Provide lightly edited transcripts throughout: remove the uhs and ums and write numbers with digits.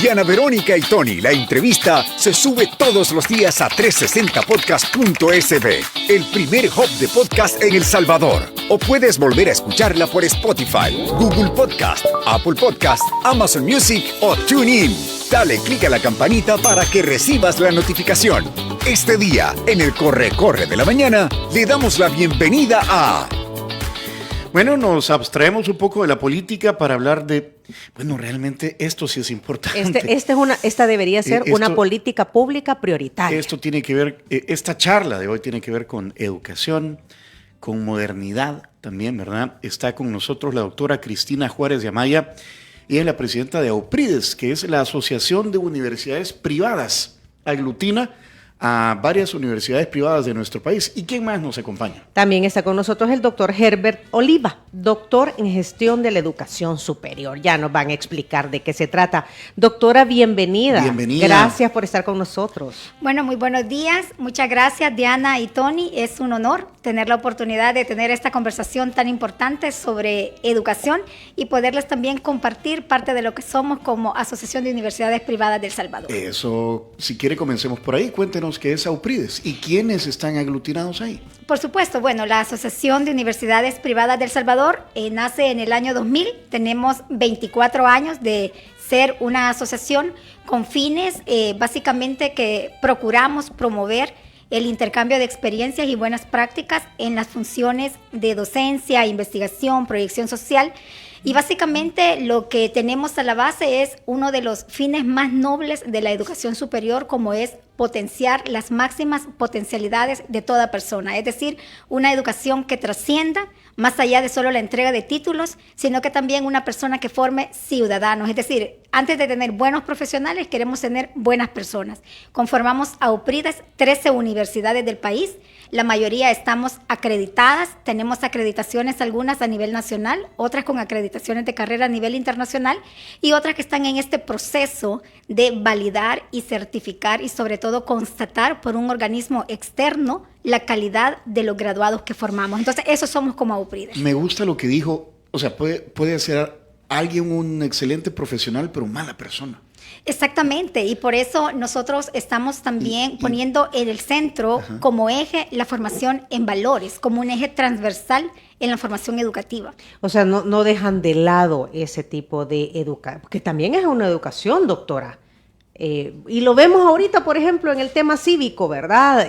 Diana Verónica y Tony, la entrevista, se sube todos los días a 360podcast.sb, el primer hub de podcast en El Salvador. O puedes volver a escucharla por Spotify, Google Podcast, Apple Podcast, Amazon Music o TuneIn. Dale clic a la campanita para que recibas la notificación. Este día, en el Corre de la Mañana, le damos la bienvenida a... Bueno, nos abstraemos un poco de la política para hablar de... Bueno, realmente esto sí es importante. Esta debería ser una política pública prioritaria. Esto tiene que ver, esta charla de hoy tiene que ver con educación, con modernidad también, ¿verdad? Está con nosotros la doctora Cristina Juárez de Amaya. Ella es la presidenta de AUPRIDES, que es la Asociación de Universidades Privadas. Aglutina a varias universidades privadas de nuestro país. ¿Y quién más nos acompaña? También está con nosotros el doctor Herbert Oliva, doctor en gestión de la educación superior. Ya nos van a explicar de qué se trata. Doctora, bienvenida. Bienvenida. Gracias por estar con nosotros. Bueno, muy buenos días. Muchas gracias, Diana y Tony. Es un honor tener la oportunidad de tener esta conversación tan importante sobre educación y poderles también compartir parte de lo que somos como Asociación de Universidades Privadas de El Salvador. Eso, si quiere, comencemos por ahí. Cuéntenos qué es AUPRIDES y quiénes están aglutinados ahí. Por supuesto, bueno, la Asociación de Universidades Privadas de El Salvador nace en el año 2000. Tenemos 24 años de ser una asociación con fines básicamente que procuramos promover el intercambio de experiencias y buenas prácticas en las funciones de docencia, investigación, proyección social. Y básicamente lo que tenemos a la base es uno de los fines más nobles de la educación superior, como es potenciar las máximas potencialidades de toda persona, es decir, una educación que trascienda más allá de solo la entrega de títulos, sino que también una persona que forme ciudadanos, es decir, antes de tener buenos profesionales, queremos tener buenas personas. Conformamos AUPRIDES 13 universidades del país, la mayoría estamos acreditadas, tenemos acreditaciones algunas a nivel nacional, otras con acreditaciones de carrera a nivel internacional y otras que están en este proceso de validar y certificar y sobre todo constatar por un organismo externo la calidad de los graduados que formamos. Entonces, eso somos como AUPRIDES. Me gusta lo que dijo, o sea, puede ser alguien un excelente profesional, pero mala persona. Exactamente, y por eso nosotros estamos también poniendo en el centro como eje la formación en valores, como un eje transversal en la formación educativa. O sea, no dejan de lado ese tipo de educación, porque también es una educación, doctora. Y lo vemos ahorita, por ejemplo, en el tema cívico, ¿verdad?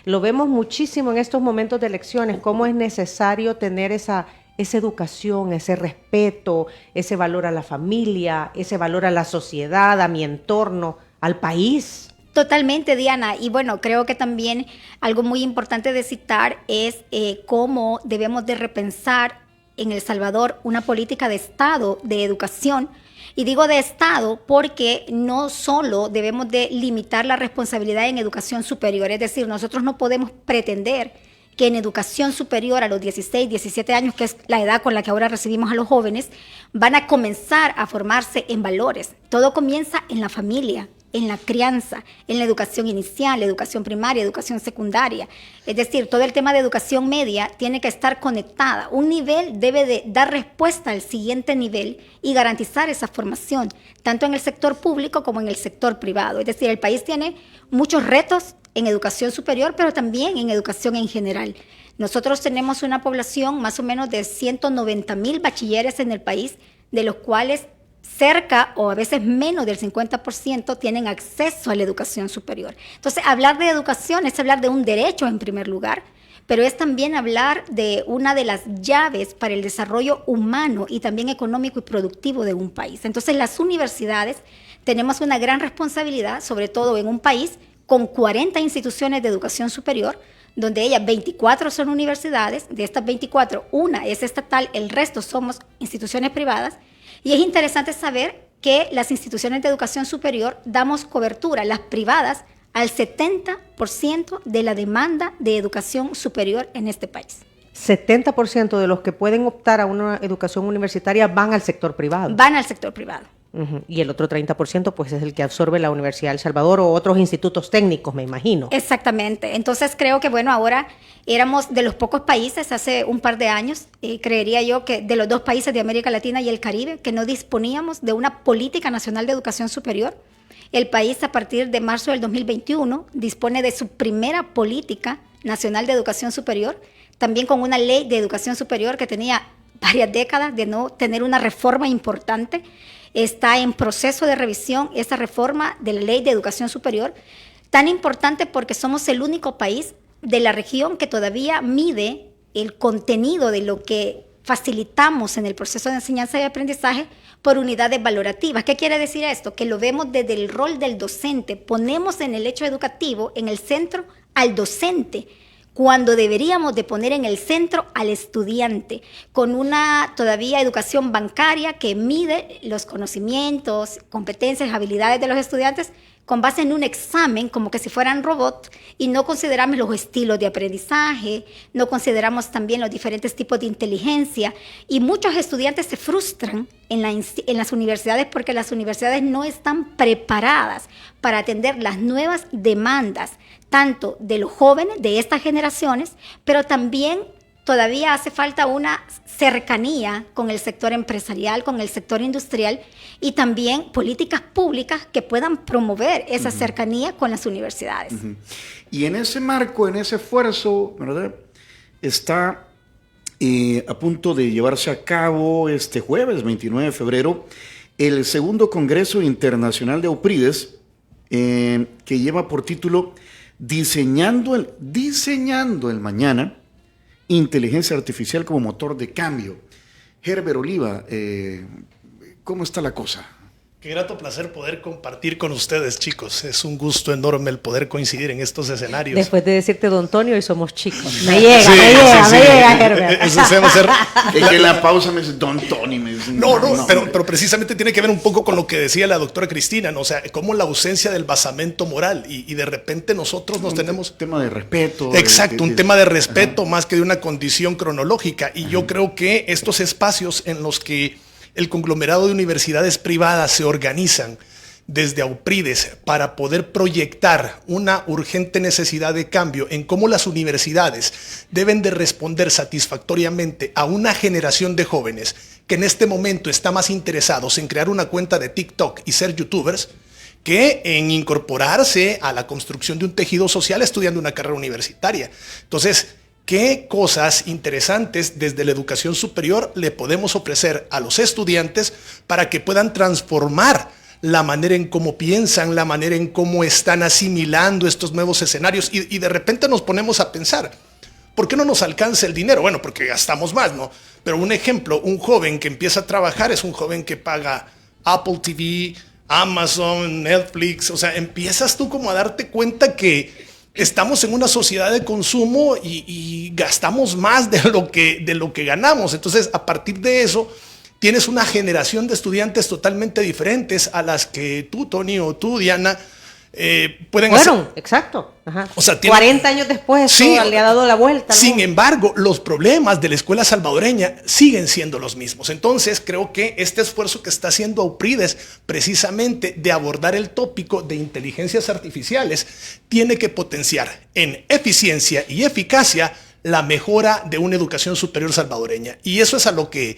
Lo vemos muchísimo en estos momentos de elecciones, cómo es necesario tener esa educación, ese respeto, ese valor a la familia, ese valor a la sociedad, a mi entorno, al país. Totalmente, Diana. Y bueno, creo que también algo muy importante de citar es cómo debemos de repensar en El Salvador una política de Estado de educación. Y digo de Estado porque no solo debemos de limitar la responsabilidad en educación superior, es decir, nosotros no podemos pretender que en educación superior a los 16, 17 años, que es la edad con la que ahora recibimos a los jóvenes, van a comenzar a formarse en valores. Todo comienza en la familia, en la crianza, en la educación inicial, educación primaria, educación secundaria. Es decir, todo el tema de educación media tiene que estar conectada. Un nivel debe de dar respuesta al siguiente nivel y garantizar esa formación, tanto en el sector público como en el sector privado. Es decir, el país tiene muchos retos en educación superior, pero también en educación en general. Nosotros tenemos una población más o menos de 190,000 bachilleres en el país, de los cuales cerca o a veces menos del 50% tienen acceso a la educación superior. Entonces, hablar de educación es hablar de un derecho en primer lugar, pero es también hablar de una de las llaves para el desarrollo humano y también económico y productivo de un país. Entonces, las universidades tenemos una gran responsabilidad, sobre todo en un país con 40 instituciones de educación superior, donde ellas 24 son universidades, de estas 24, una es estatal, el resto somos instituciones privadas, y es interesante saber que las instituciones de educación superior damos cobertura, las privadas, al 70% de la demanda de educación superior en este país. 70% de los que pueden optar a una educación universitaria van al sector privado. Van al sector privado. Y el otro 30% pues es el que absorbe la Universidad de El Salvador o otros institutos técnicos, me imagino. Exactamente. Entonces creo que, bueno, ahora éramos de los pocos países hace un par de años, creería yo que de los 2 países de América Latina y el Caribe, que no disponíamos de una política nacional de educación superior. El país a partir de marzo del 2021 dispone de su primera política nacional de educación superior, también con una ley de educación superior que tenía varias décadas de no tener una reforma importante. Está en proceso de revisión esa reforma de la ley de educación superior, tan importante porque somos el único país de la región que todavía mide el contenido de lo que facilitamos en el proceso de enseñanza y aprendizaje por unidades valorativas. ¿Qué quiere decir esto? Que lo vemos desde el rol del docente. Ponemos en el hecho educativo, en el centro, al docente, cuando deberíamos de poner en el centro al estudiante, con una todavía educación bancaria que mide los conocimientos, competencias, habilidades de los estudiantes con base en un examen como que si fueran robots, y no consideramos los estilos de aprendizaje, no consideramos también los diferentes tipos de inteligencia, y muchos estudiantes se frustran en las universidades porque las universidades no están preparadas para atender las nuevas demandas, tanto de los jóvenes de estas generaciones, pero también todavía hace falta una cercanía con el sector empresarial, con el sector industrial, y también políticas públicas que puedan promover esa cercanía con las universidades. Y en ese marco, en ese esfuerzo, ¿verdad?, está a punto de llevarse a cabo este jueves, 29 de febrero, el segundo Congreso Internacional de Auprides, que lleva por título Diseñando el Mañana, Inteligencia Artificial como Motor de Cambio. Herbert Oliva, ¿cómo está la cosa? Qué grato placer poder compartir con ustedes, chicos. Es un gusto enorme el poder coincidir en estos escenarios. Después de decirte Don Tonio, y somos chicos. Me llega, Herbert. Eso se va a hacer. Es que en la pausa me dice Don Tony. No, pero precisamente tiene que ver un poco con lo que decía la doctora Cristina, ¿no? O sea, como la ausencia del basamento moral y de repente nosotros nos tenemos... Un tema de respeto. Exacto, un tema de respeto más que de una condición cronológica. Y yo creo que estos espacios en los que el conglomerado de universidades privadas se organizan desde Auprides para poder proyectar una urgente necesidad de cambio en cómo las universidades deben de responder satisfactoriamente a una generación de jóvenes que en este momento está más interesados en crear una cuenta de TikTok y ser youtubers que en incorporarse a la construcción de un tejido social estudiando una carrera universitaria. Entonces, ¿qué cosas interesantes desde la educación superior le podemos ofrecer a los estudiantes para que puedan transformar la manera en cómo piensan, la manera en cómo están asimilando estos nuevos escenarios? Y de repente nos ponemos a pensar, ¿por qué no nos alcanza el dinero? Bueno, porque gastamos más, ¿no? Pero un ejemplo, un joven que empieza a trabajar es un joven que paga Apple TV, Amazon, Netflix. O sea, empiezas tú como a darte cuenta que estamos en una sociedad de consumo y gastamos más de lo que ganamos. Entonces, a partir de eso, tienes una generación de estudiantes totalmente diferentes a las que tú, Tony, o tú, Diana, pueden hacer. Exacto. Ajá. O sea, 40 años después, sí, le ha dado la vuelta. Sin embargo, los problemas de la escuela salvadoreña siguen siendo los mismos. Entonces, creo que este esfuerzo que está haciendo Auprides, precisamente de abordar el tópico de inteligencias artificiales, tiene que potenciar en eficiencia y eficacia la mejora de una educación superior salvadoreña. Y eso es a lo que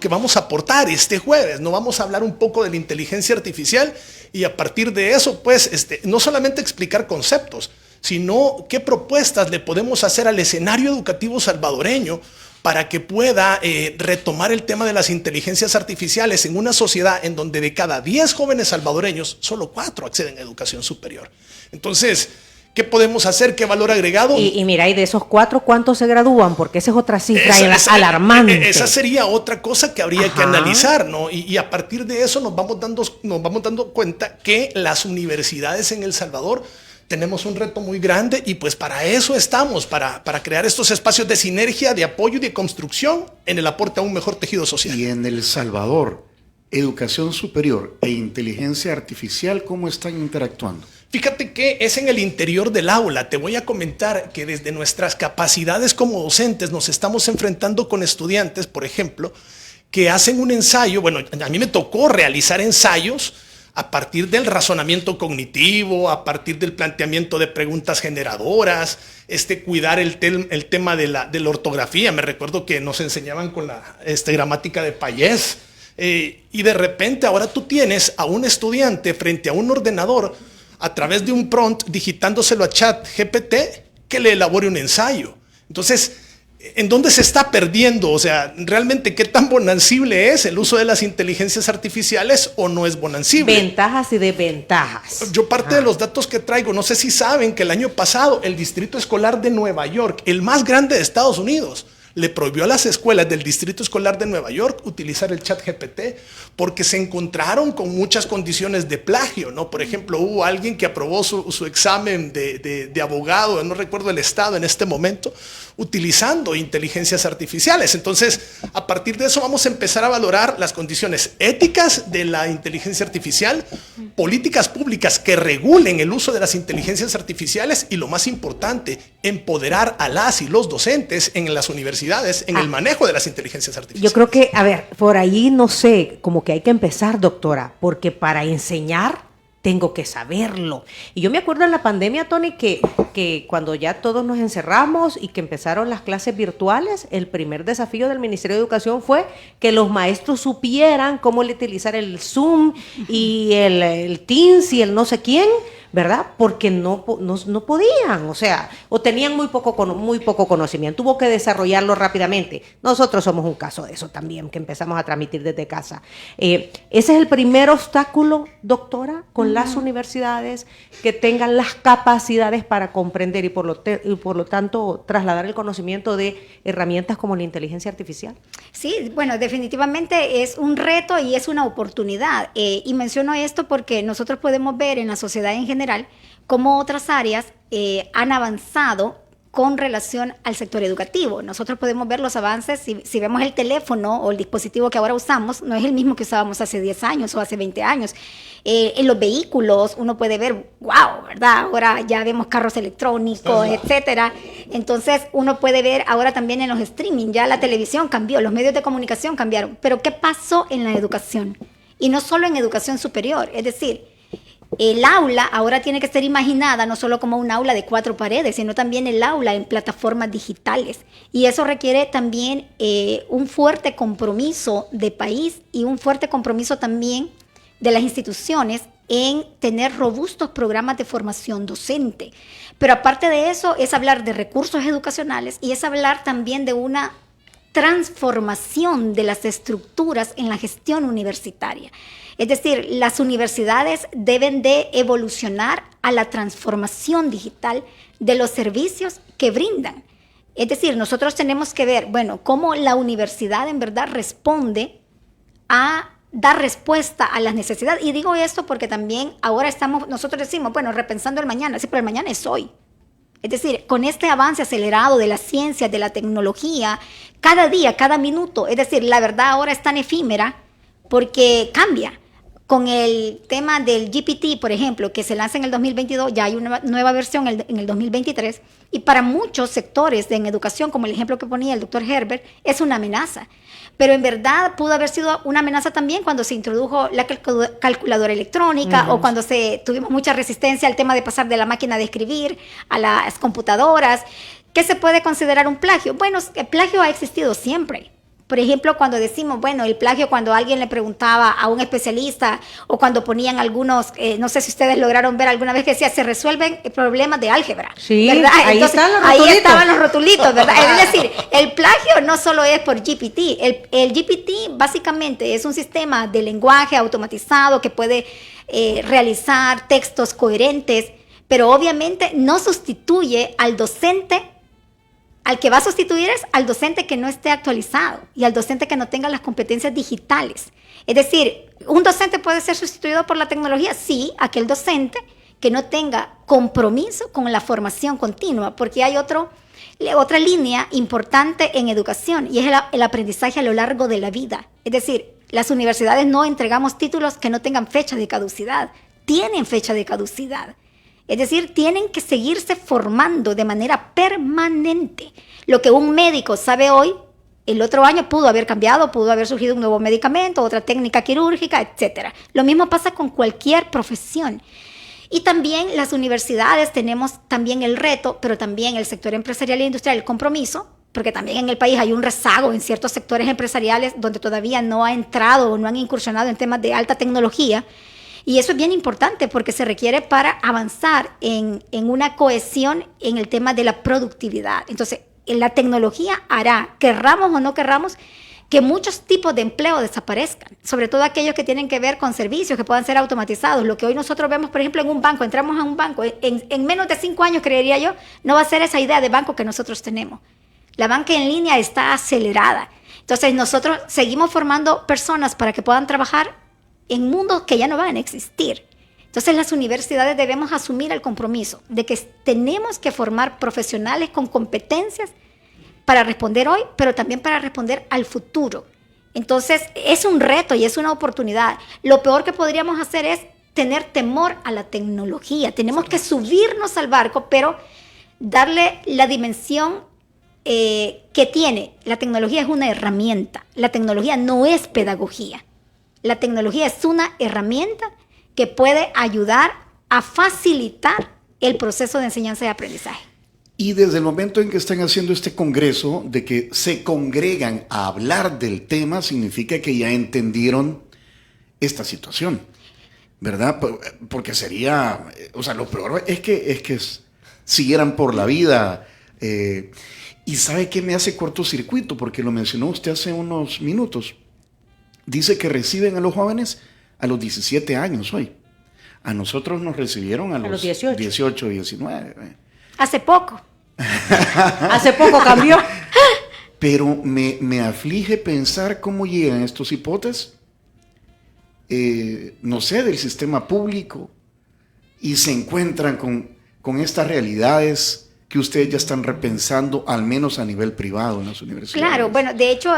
vamos a aportar este jueves. No vamos a hablar un poco de la inteligencia artificial y a partir de eso, pues, no solamente explicar conceptos, sino qué propuestas le podemos hacer al escenario educativo salvadoreño para que pueda retomar el tema de las inteligencias artificiales en una sociedad en donde de cada 10 jóvenes salvadoreños, solo 4 acceden a educación superior. Entonces, ¿qué podemos hacer? ¿Qué valor agregado? Y mira, y de esos 4, ¿cuántos se gradúan? Porque esa es otra cifra alarmante. Esa sería otra cosa que habría que analizar, ¿no? Y a partir de eso nos vamos dando cuenta que las universidades en El Salvador tenemos un reto muy grande y pues para eso estamos, para crear estos espacios de sinergia, de apoyo y de construcción en el aporte a un mejor tejido social. Y en El Salvador, educación superior e inteligencia artificial, ¿cómo están interactuando? Fíjate que es en el interior del aula. Te voy a comentar que desde nuestras capacidades como docentes nos estamos enfrentando con estudiantes, por ejemplo, que hacen un ensayo. Bueno, a mí me tocó realizar ensayos a partir del razonamiento cognitivo, a partir del planteamiento de preguntas generadoras, cuidar el tema de la ortografía. Me recuerdo que nos enseñaban con la gramática de Payés, y de repente ahora tú tienes a un estudiante frente a un ordenador a través de un prompt digitándoselo a ChatGPT que le elabore un ensayo. Entonces, ¿en dónde se está perdiendo? O sea, ¿realmente qué tan bonancible es el uso de las inteligencias artificiales o no es bonancible? Ventajas y desventajas. Yo parte de los datos que traigo, no sé si saben que el año pasado el Distrito Escolar de Nueva York, el más grande de Estados Unidos, le prohibió a las escuelas del Distrito Escolar de Nueva York utilizar el ChatGPT porque se encontraron con muchas condiciones de plagio, ¿no? Por ejemplo, hubo alguien que aprobó su examen de abogado, no recuerdo el estado en este momento, utilizando inteligencias artificiales. Entonces, a partir de eso vamos a empezar a valorar las condiciones éticas de la inteligencia artificial, políticas públicas que regulen el uso de las inteligencias artificiales y, lo más importante, empoderar a las y los docentes en las universidades en el manejo de las inteligencias artificiales. Yo creo que, a ver, por ahí no sé, como que hay que empezar, doctora, porque para enseñar tengo que saberlo. Y yo me acuerdo en la pandemia, Tony, que cuando ya todos nos encerramos y que empezaron las clases virtuales, el primer desafío del Ministerio de Educación fue que los maestros supieran cómo utilizar el Zoom y el Teams y el no sé quién, ¿verdad? Porque no podían, o sea, o tenían muy poco conocimiento, tuvo que desarrollarlo rápidamente. Nosotros somos un caso de eso también, que empezamos a transmitir desde casa. Ese es el primer obstáculo, doctora, con las universidades, que tengan las capacidades para comprender y por lo tanto trasladar el conocimiento de herramientas como la inteligencia artificial. Sí, bueno, definitivamente es un reto y es una oportunidad. Y menciono esto porque nosotros podemos ver en la sociedad en general cómo otras áreas han avanzado con relación al sector educativo. Nosotros podemos ver los avances, si vemos el teléfono o el dispositivo que ahora usamos, no es el mismo que usábamos hace 10 años o hace 20 años. En los vehículos uno puede ver, wow, ¿verdad? Ahora ya vemos carros electrónicos, etcétera. Entonces uno puede ver ahora también en los streaming, ya la televisión cambió, los medios de comunicación cambiaron. Pero ¿qué pasó en la educación? Y no solo en educación superior, es decir, el aula ahora tiene que ser imaginada no solo como un aula de 4 paredes, sino también el aula en plataformas digitales. Y eso requiere también un fuerte compromiso de país y un fuerte compromiso también de las instituciones en tener robustos programas de formación docente. Pero aparte de eso, es hablar de recursos educacionales y es hablar también de una transformación de las estructuras en la gestión universitaria. Es decir, las universidades deben de evolucionar a la transformación digital de los servicios que brindan. Es decir, nosotros tenemos que ver, bueno, cómo la universidad en verdad responde a dar respuesta a las necesidades. Y digo esto porque también ahora nosotros decimos, bueno, repensando el mañana, sí, pero el mañana es hoy. Es decir, con este avance acelerado de la ciencia, de la tecnología, cada día, cada minuto, es decir, la verdad ahora es tan efímera porque cambia. Con el tema del GPT, por ejemplo, que se lanza en el 2022, ya hay una nueva versión en el 2023, y para muchos sectores en educación, como el ejemplo que ponía el doctor Herbert, es una amenaza. Pero en verdad pudo haber sido una amenaza también cuando se introdujo la calculadora electrónica o cuando tuvimos mucha resistencia al tema de pasar de la máquina de escribir a las computadoras. ¿Qué se puede considerar un plagio? Bueno, el plagio ha existido siempre. Por ejemplo, cuando decimos, bueno, el plagio cuando alguien le preguntaba a un especialista o cuando ponían algunos, no sé si ustedes lograron ver alguna vez que decía, se resuelven problemas de álgebra. Sí, ¿verdad? ahí Entonces, están los rotulitos. ahí estaban los rotulitos, ¿verdad? Es decir, el plagio no solo es por GPT. El GPT básicamente es un sistema de lenguaje automatizado que puede realizar textos coherentes, pero obviamente no sustituye al docente. Al que va a sustituir es al docente que no esté actualizado y al docente que no tenga las competencias digitales. Es decir, ¿un docente puede ser sustituido por la tecnología? Sí, aquel docente que no tenga compromiso con la formación continua, porque hay otra línea importante en educación y es el aprendizaje a lo largo de la vida. Es decir, las universidades no entregamos títulos que no tengan fecha de caducidad, tienen fecha de caducidad. Es decir, tienen que seguirse formando de manera permanente. Lo que un médico sabe hoy, El otro año pudo haber cambiado, pudo haber surgido un nuevo medicamento, otra técnica quirúrgica, etc. Lo mismo pasa con cualquier profesión. Y también las universidades tenemos también el reto, pero también el sector empresarial e industrial, el compromiso, porque también en el país hay un rezago en ciertos sectores empresariales donde todavía no ha entrado o no han incursionado en temas de alta tecnología. Y eso es bien importante porque se requiere para avanzar en una cohesión en el tema de la productividad. Entonces, la tecnología hará, querramos o no querramos, que muchos tipos de empleo desaparezcan, sobre todo aquellos que tienen que ver con servicios que puedan ser automatizados. Lo que hoy nosotros vemos, por ejemplo, en un banco, entramos a un banco, en menos de 5 años, creería yo, no va a ser esa idea de banco que nosotros tenemos. La banca en línea está acelerada. Entonces, nosotros seguimos formando personas para que puedan trabajar en mundos que ya no van a existir. Entonces, las universidades debemos asumir el compromiso de que tenemos que formar profesionales con competencias para responder hoy, pero también para responder al futuro. Entonces, es un reto y es una oportunidad. Lo peor que podríamos hacer es tener temor a la tecnología. Tenemos que subirnos al barco, pero darle la dimensión que tiene. La tecnología es una herramienta. La tecnología no es pedagogía. La tecnología es una herramienta que puede ayudar a facilitar el proceso de enseñanza y aprendizaje. Y desde el momento en que están haciendo este congreso, de que se congregan a hablar del tema, significa que ya entendieron esta situación, ¿verdad? Porque sería, o sea, lo peor es que siguieran por la vida. Y ¿sabe qué me hace cortocircuito? Porque lo mencionó usted hace unos minutos. Dice que reciben a los jóvenes a los 17 años hoy. A nosotros nos recibieron a los 18, 19. Hace poco. Hace poco cambió. Pero me aflige pensar cómo llegan estos hipotes, no sé, del sistema público y se encuentran con estas realidades que ustedes ya están repensando, al menos a nivel privado en las universidades. Claro, bueno, de hecho,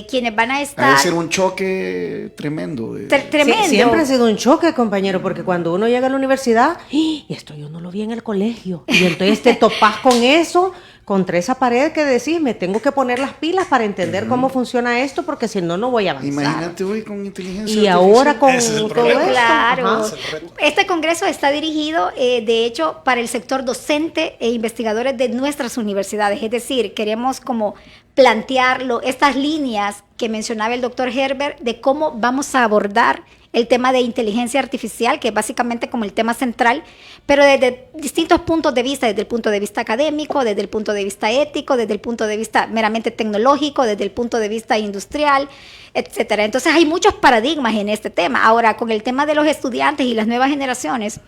quienes van a estar... Debe ser un choque tremendo. Tremendo. Sí, siempre ha sido un choque, compañero, porque cuando uno llega a la universidad, y esto yo no lo vi en el colegio, y entonces te topas con eso, contra esa pared que decís, me tengo que poner las pilas para entender cómo funciona esto, porque si no, no voy a avanzar. Imagínate hoy con inteligencia y artificial. ahora con Ese es el todo problema. esto. Claro. Ajá. Este congreso está dirigido, de hecho, para el sector docente e investigadores de nuestras universidades. Es decir, queremos como plantearlo, estas líneas que mencionaba el doctor Herbert, de cómo vamos a abordar el tema de inteligencia artificial, que es básicamente como el tema central, pero desde distintos puntos de vista, desde el punto de vista académico, desde el punto de vista ético, desde el punto de vista meramente tecnológico, desde el punto de vista industrial, etcétera. Entonces hay muchos paradigmas en este tema. Ahora, con el tema de los estudiantes y las nuevas generaciones,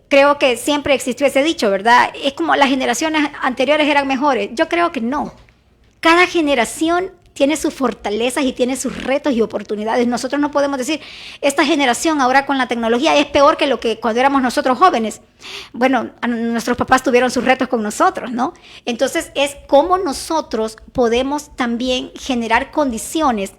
creo que siempre existió ese dicho, ¿verdad? Es como las generaciones anteriores eran mejores. Yo creo que no. Cada generación tiene sus fortalezas y tiene sus retos y oportunidades. Nosotros no podemos decir, esta generación ahora con la tecnología es peor que lo que cuando éramos nosotros jóvenes. Bueno, nuestros papás tuvieron sus retos con nosotros, ¿no? Entonces es cómo nosotros podemos también generar condiciones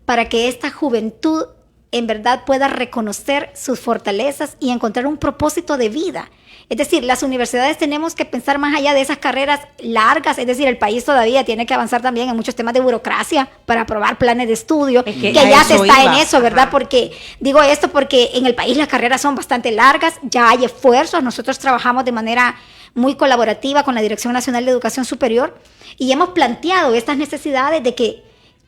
para que esta juventud en verdad pueda reconocer sus fortalezas y encontrar un propósito de vida. Es decir, las universidades tenemos que pensar más allá de esas carreras largas, es decir, el país todavía tiene que avanzar también en muchos temas de burocracia para aprobar planes de estudio, que ya se está en eso, ¿verdad? Ajá. Porque digo esto porque en el país las carreras son bastante largas, ya hay esfuerzos, nosotros trabajamos de manera muy colaborativa con la Dirección Nacional de Educación Superior y hemos planteado estas necesidades de que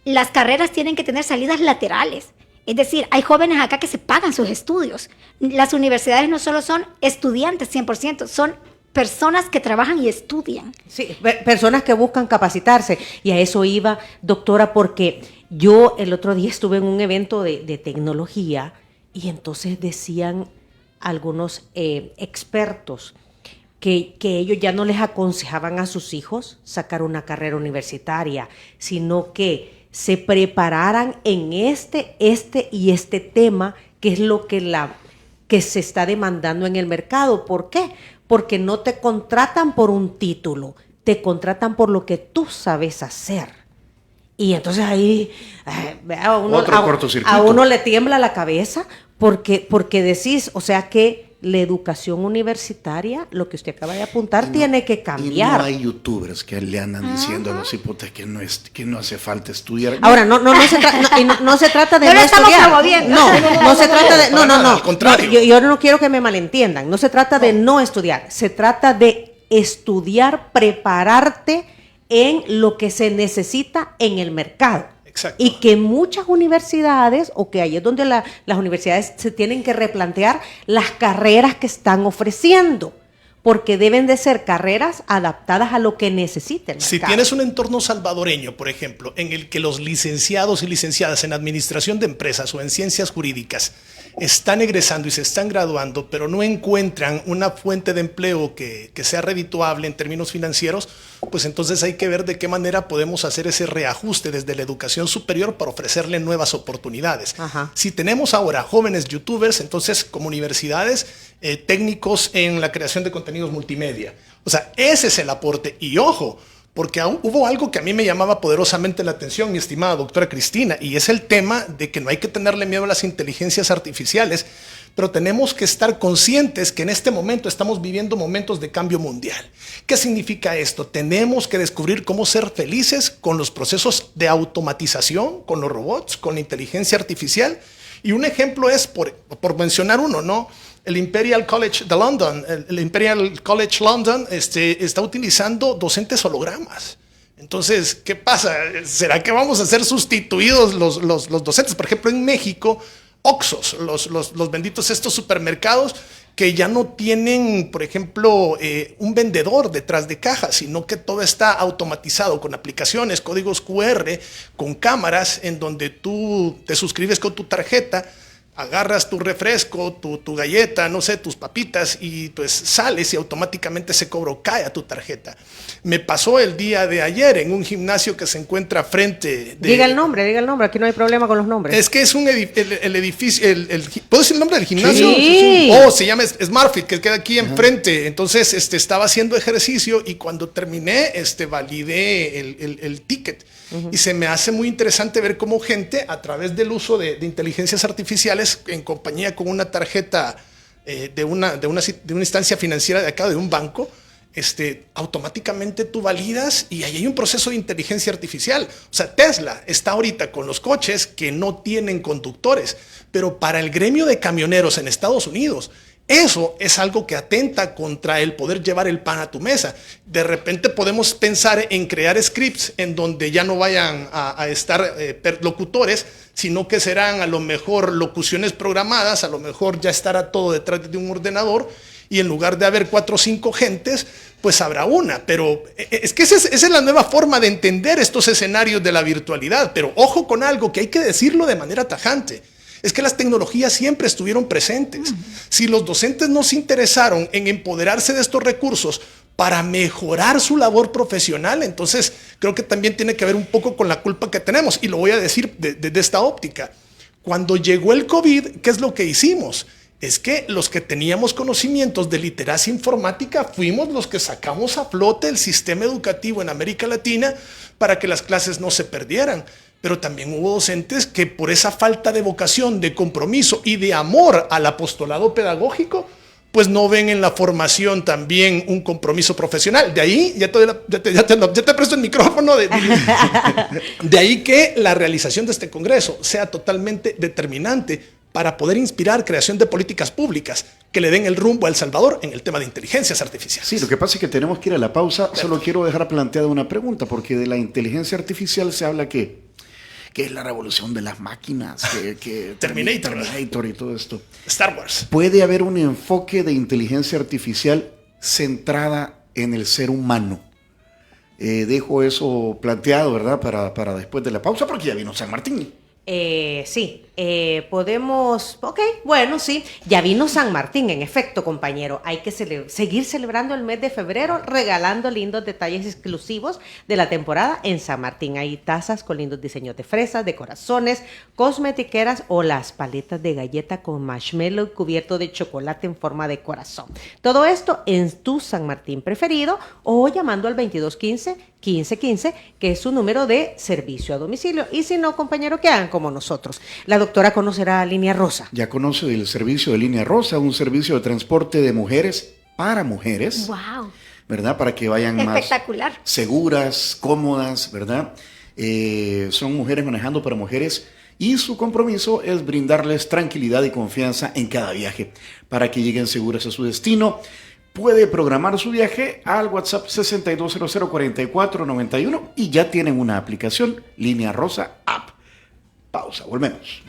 las carreras tienen que tener salidas laterales. Es decir, hay jóvenes acá que se pagan sus estudios. Las universidades no solo son estudiantes 100%, son personas que trabajan y estudian. Sí, personas que buscan capacitarse. Y a eso iba, doctora, porque yo el otro día estuve en un evento de tecnología y entonces decían algunos expertos que ellos ya no les aconsejaban a sus hijos sacar una carrera universitaria, sino que se prepararan en este y este tema, que es lo que se está demandando en el mercado. ¿Por qué? Porque no te contratan por un título, te contratan por lo que tú sabes hacer. Y entonces ahí a uno le tiembla la cabeza porque decís, o sea que la educación universitaria, lo que usted acaba de apuntar, tiene que cambiar. Y no hay youtubers que le andan diciendo a los hipotes que no hace falta estudiar. Ahora, no se trata de No no lo estamos estudiar. promoviendo. No se trata de... No. Al contrario. Yo no quiero que me malentiendan. No se trata de no estudiar. Se trata de estudiar, prepararte en lo que se necesita en el mercado. Exacto. Y que muchas universidades, o que ahí es donde las universidades se tienen que replantear las carreras que están ofreciendo, porque deben de ser carreras adaptadas a lo que necesita el mercado. Si tienes un entorno salvadoreño, por ejemplo, en el que los licenciados y licenciadas en administración de empresas o en ciencias jurídicas están egresando y se están graduando, pero no encuentran una fuente de empleo que sea redituable en términos financieros, pues entonces hay que ver de qué manera podemos hacer ese reajuste desde la educación superior para ofrecerle nuevas oportunidades. Ajá. Si tenemos ahora jóvenes youtubers, entonces como universidades, técnicos en la creación de contenidos multimedia. O sea, ese es el aporte. Y ojo, porque hubo algo que a mí me llamaba poderosamente la atención, mi estimada doctora Cristina, y es el tema de que no hay que tenerle miedo a las inteligencias artificiales, pero tenemos que estar conscientes que en este momento estamos viviendo momentos de cambio mundial. ¿Qué significa esto? Tenemos que descubrir cómo ser felices con los procesos de automatización, con los robots, con la inteligencia artificial. Y un ejemplo es, por mencionar uno, ¿no? El Imperial College de London, el Imperial College London está utilizando docentes hologramas. Entonces, ¿qué pasa? ¿Será que vamos a ser sustituidos los docentes? Por ejemplo, en México, Oxxos, los benditos estos supermercados que ya no tienen, por ejemplo, un vendedor detrás de cajas, sino que todo está automatizado con aplicaciones, códigos QR, con cámaras en donde tú te suscribes con tu tarjeta, agarras tu refresco, tu galleta, no sé, tus papitas y pues sales y automáticamente ese cobro cae a tu tarjeta. Me pasó el día de ayer en un gimnasio que se encuentra frente de... Diga el nombre, aquí no hay problema con los nombres. Es que es el edificio, ¿puedo decir el nombre del gimnasio? Sí. Oh, se llama SmartFit, que queda aquí enfrente. Entonces, estaba haciendo ejercicio y cuando terminé, validé el ticket. Y se me hace muy interesante ver cómo gente, a través del uso de inteligencias artificiales, en compañía con una tarjeta de una instancia financiera de acá, de un banco, automáticamente tú validas y ahí hay un proceso de inteligencia artificial. O sea, Tesla está ahorita con los coches que no tienen conductores, pero para el gremio de camioneros en Estados Unidos, eso es algo que atenta contra el poder llevar el pan a tu mesa. De repente podemos pensar en crear scripts en donde ya no vayan a estar locutores, sino que serán a lo mejor locuciones programadas, a lo mejor ya estará todo detrás de un ordenador y en lugar de haber 4 o 5 gentes, pues habrá una. Pero es que esa es la nueva forma de entender estos escenarios de la virtualidad. Pero ojo con algo que hay que decirlo de manera tajante. Es que las tecnologías siempre estuvieron presentes. Si los docentes no se interesaron en empoderarse de estos recursos para mejorar su labor profesional, entonces creo que también tiene que ver un poco con la culpa que tenemos. Y lo voy a decir desde esta óptica. Cuando llegó el COVID, ¿qué es lo que hicimos? Es que los que teníamos conocimientos de literacia informática fuimos los que sacamos a flote el sistema educativo en América Latina para que las clases no se perdieran. Pero también hubo docentes que por esa falta de vocación, de compromiso y de amor al apostolado pedagógico, pues no ven en la formación también un compromiso profesional. De ahí, ya te presto el micrófono, de ahí que la realización de este congreso sea totalmente determinante para poder inspirar creación de políticas públicas que le den el rumbo a El Salvador en el tema de inteligencias artificiales. Sí, lo que pasa es que tenemos que ir a la pausa. Solo quiero dejar planteada una pregunta, porque de la inteligencia artificial se habla que es la revolución de las máquinas, que Terminator y todo esto. Star Wars. ¿Puede haber un enfoque de inteligencia artificial centrada en el ser humano? Dejo eso planteado, ¿verdad? Para después de la pausa, porque ya vino San Martín. Sí, podemos, bueno, sí, ya vino San Martín, en efecto, compañero. Hay que seguir celebrando el mes de febrero, regalando lindos detalles exclusivos de la temporada en San Martín. Hay tazas con lindos diseños de fresas, de corazones, cosmetiqueras o las paletas de galleta con marshmallow cubierto de chocolate en forma de corazón. Todo esto en tu San Martín preferido o llamando al 2215 1515, que es su número de servicio a domicilio. Y si no, compañero, que hagan como nosotros. La doctora conocerá Línea Rosa. Ya conoce el servicio de Línea Rosa, un servicio de transporte de mujeres para mujeres. ¡Wow! ¿Verdad? Para que vayan más seguras, cómodas, ¿verdad? Son mujeres manejando para mujeres y su compromiso es brindarles tranquilidad y confianza en cada viaje para que lleguen seguras a su destino. Puede programar su viaje al WhatsApp 62004491 y ya tienen una aplicación, Línea Rosa App. Pausa, volvemos.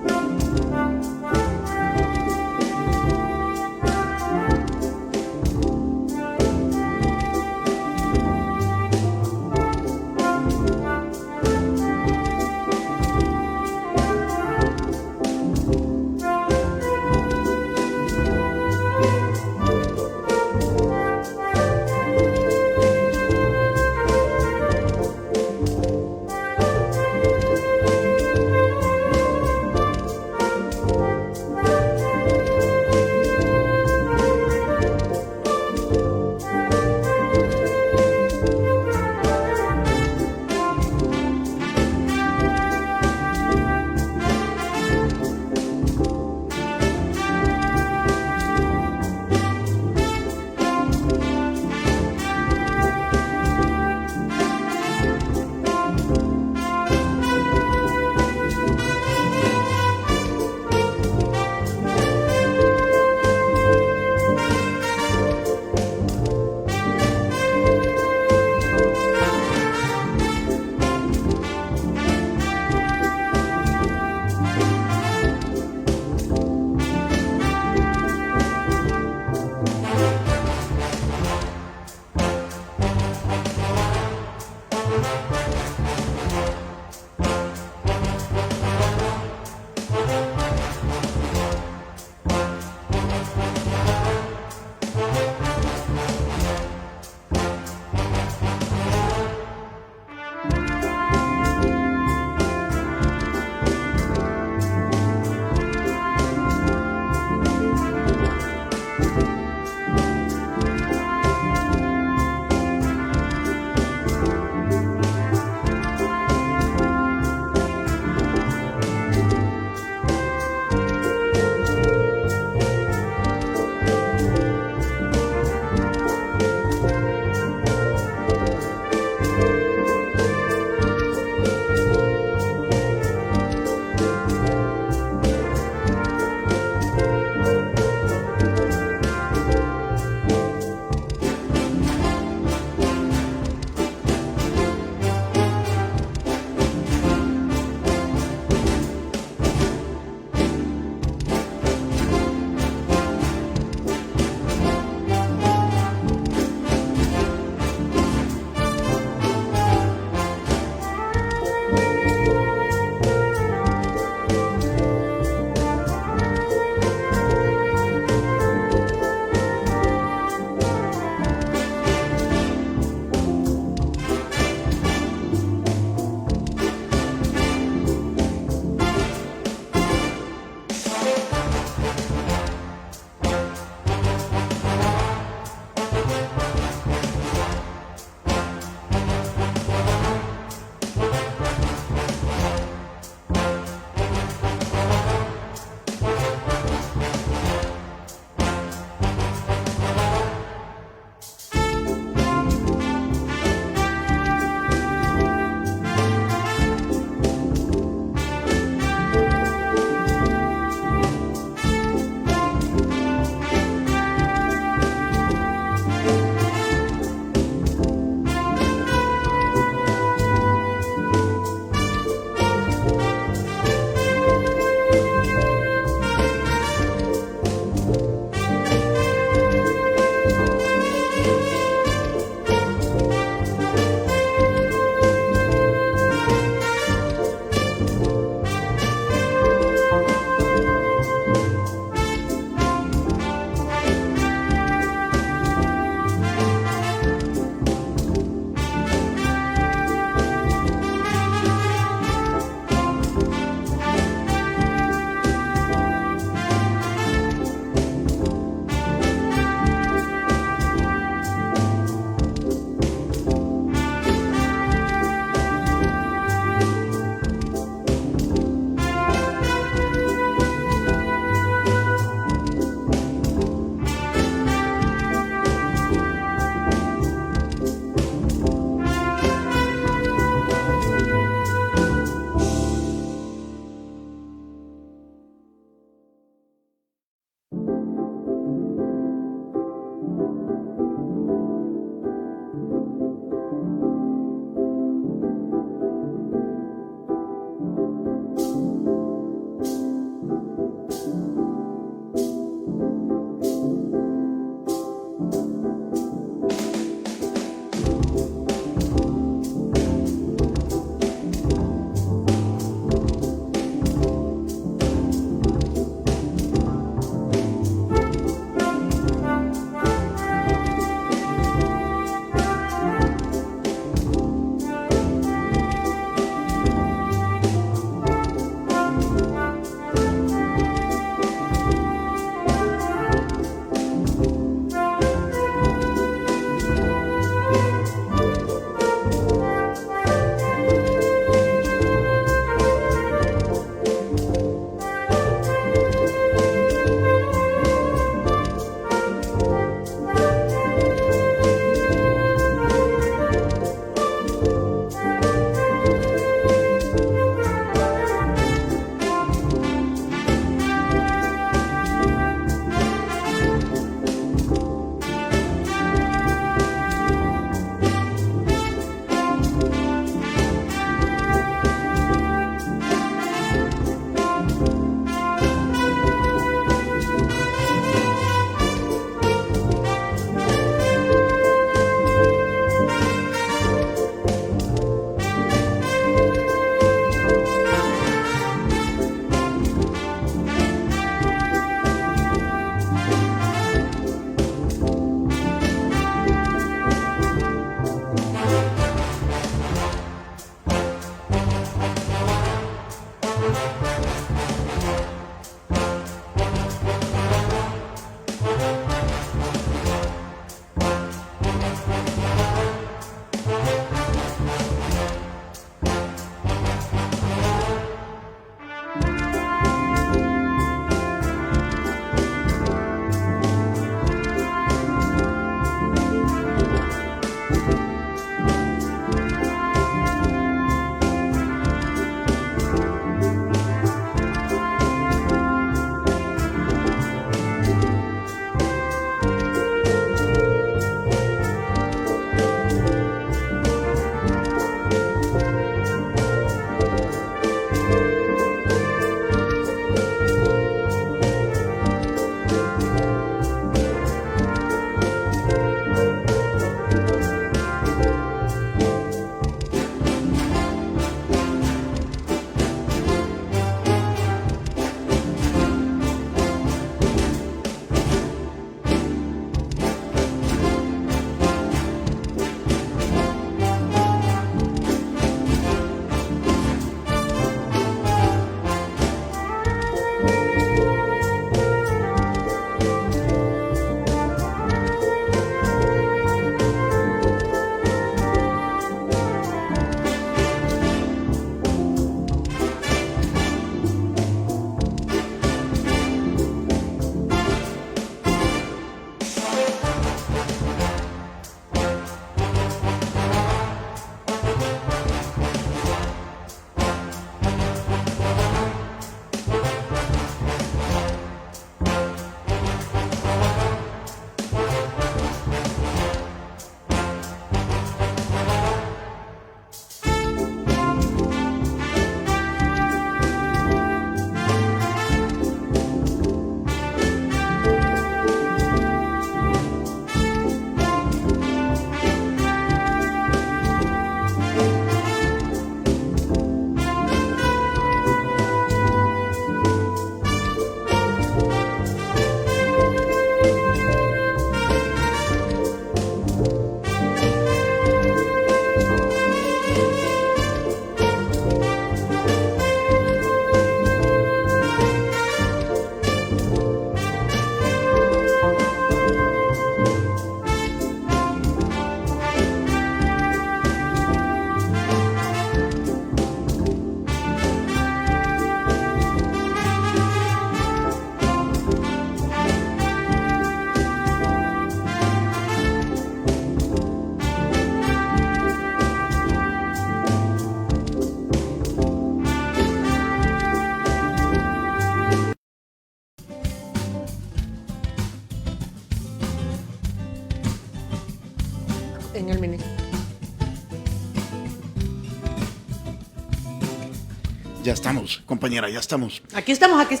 Ya estamos, compañera, ya estamos. Aquí estamos. Está